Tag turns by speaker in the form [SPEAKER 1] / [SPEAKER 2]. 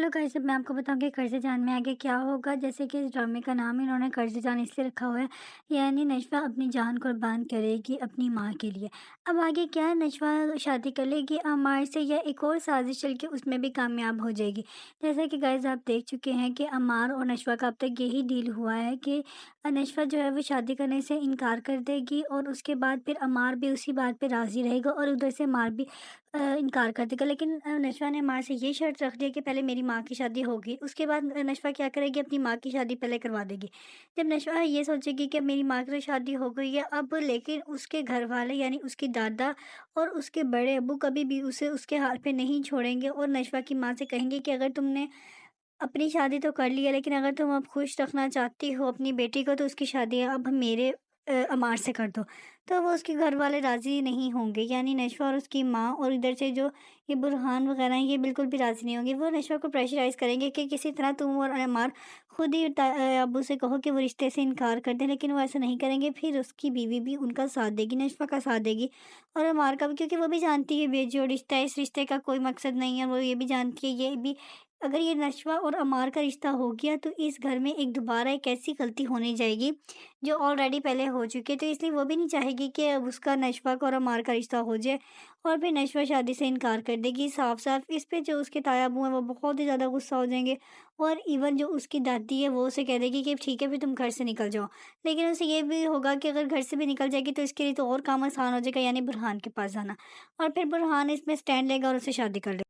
[SPEAKER 1] چلو گائز اب میں آپ کو بتاؤں کہ قرض جان میں آگے کیا ہوگا۔ جیسے کہ اس ڈرامے کا نام انہوں نے قرض جان اس لیے رکھا ہوا ہے، یعنی نشوہ اپنی جان قربان کرے گی اپنی ماں کے لیے۔ اب آگے کیا ہے، نشوہ شادی کر لے گی عمار سے یا ایک اور سازش چل کے اس میں بھی کامیاب ہو جائے گی۔ جیسے کہ گائز آپ دیکھ چکے ہیں کہ عمار اور نشوہ کا اب تک یہی ڈیل ہوا ہے کہ نشوہ جو ہے وہ شادی کرنے سے انکار کر دے گی، اور اس کے بعد پھر عمار بھی اسی بات پہ راضی رہے گا، اور ادھر سے عمار بھی انکار کر دے گا۔ لیکن نشوہ نے عمار سے یہ شرط رکھ دیا کہ پہلے میری ماں کی شادی ہوگی۔ اس کے بعد نشوہ کیا کرے گی، اپنی ماں کی شادی پہلے کروا دے گی۔ جب نشوہ یہ سوچے گی کہ میری ماں کی شادی ہو گئی ہے اب، لیکن اس کے گھر والے یعنی اس کی دادا اور اس کے بڑے ابو کبھی بھی اسے اس کے حال پہ نہیں چھوڑیں گے، اور نشوہ کی ماں سے کہیں گے کہ اگر تم نے اپنی شادی تو کر لی ہے، لیکن اگر تم اب خوش رکھنا چاہتی ہو اپنی بیٹی کو تو اس کی شادی اب میرے عمار سے کر دو۔ تو وہ اس کے گھر والے راضی نہیں ہوں گے، یعنی نشوہ اور اس کی ماں، اور ادھر سے جو یہ برہان وغیرہ ہیں یہ بالکل بھی راضی نہیں ہوں گے۔ وہ نشوہ کو پریشرائز کریں گے کہ کسی طرح تم اور عمار خود ہی ابو سے کہو کہ وہ رشتے سے انکار کر دیں، لیکن وہ ایسا نہیں کریں گے۔ پھر اس کی بیوی بھی ان کا ساتھ دے گی، نشوہ کا ساتھ دے گی، اور عمار کا بھی، کیونکہ وہ بھی جانتی ہے بے جو رشتہ ہے اس رشتے کا کوئی مقصد نہیں ہے۔ وہ یہ بھی جانتی ہے یہ بھی، اگر یہ نشوہ اور عمار کا رشتہ ہو گیا تو اس گھر میں دوبارہ ایک ایسی غلطی ہونے جائے گی جو آلریڈی پہلے ہو چکی ہے، تو اس لیے وہ بھی نہیں چاہے گی کہ اب اس کا نشوہ کا اور عمار کا رشتہ ہو جائے، اور پھر نشوہ شادی سے انکار کر دے گی صاف صاف۔ اس پہ جو اس کے تایا ابو ہیں وہ بہت ہی زیادہ غصہ ہو جائیں گے، اور ایون جو اس کی دادی ہے وہ اسے کہہ دے گی کہ ٹھیک ہے پھر تم گھر سے نکل جاؤ۔ لیکن اسے یہ بھی ہوگا کہ اگر گھر سے بھی نکل جائے گی تو اس کے لیے تو اور کام آسان ہو جائے گا، یعنی برہان کے پاس جانا، اور پھر برہان اس میں سٹینڈ لے گا اور اسے شادی کر لے گا۔